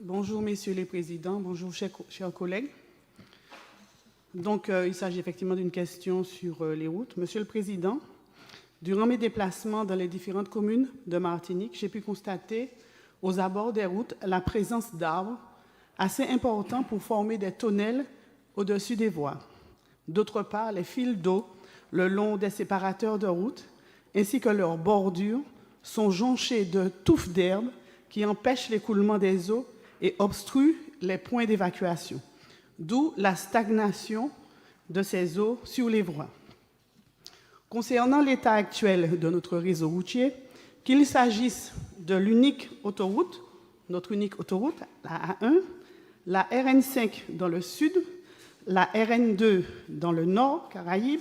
Bonjour, messieurs les présidents. Bonjour, chers collègues. Donc, il s'agit effectivement d'une question sur les routes. Monsieur le Président, durant mes déplacements dans les différentes communes de Martinique, j'ai pu constater aux abords des routes la présence d'arbres assez importants pour former des tonnelles au-dessus des voies. D'autre part, les fils d'eau le long des séparateurs de routes ainsi que leurs bordures sont jonchés de touffes d'herbe qui empêchent l'écoulement des eaux et obstruent les points d'évacuation, d'où la stagnation de ces eaux sur les voies. Concernant l'état actuel de notre réseau routier, qu'il s'agisse de notre unique autoroute, la A1, la RN5 dans le sud, la RN2 dans le nord, Caraïbes,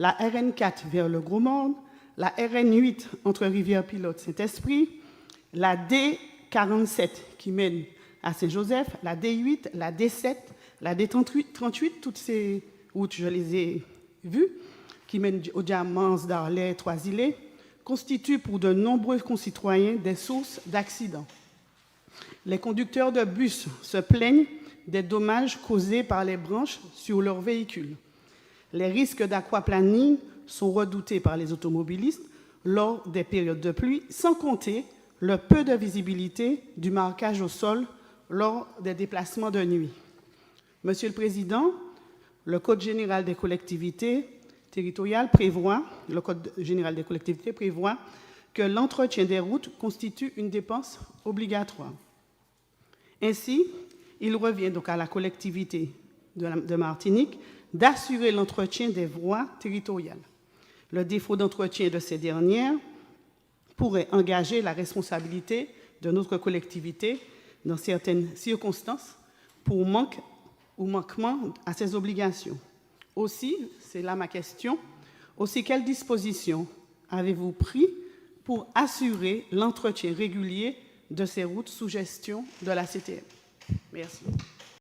la RN4 vers le Gros Morne, la RN8 entre Rivière-Pilote, Saint-Esprit, la D47 qui mène à Saint-Joseph, la D8, la D7, la D38, toutes ces routes, je les ai vues, qui mènent aux Diamants, Darley, Trois-Îlets, constituent pour de nombreux concitoyens des sources d'accidents. Les conducteurs de bus se plaignent des dommages causés par les branches sur leurs véhicules. Les risques d'aquaplaning sont redoutés par les automobilistes lors des périodes de pluie, sans compter le peu de visibilité du marquage au sol lors des déplacements de nuit. Monsieur le Président, le Code général des collectivités territoriales prévoit que l'entretien des routes constitue une dépense obligatoire. Ainsi, il revient donc à la collectivité de Martinique d'assurer l'entretien des voies territoriales. Le défaut d'entretien de ces dernières pourrait engager la responsabilité de notre collectivité dans certaines circonstances pour manque ou manquement à ses obligations. Aussi, c'est là ma question, quelles dispositions avez-vous pris pour assurer l'entretien régulier de ces routes sous gestion de la CTM? Merci.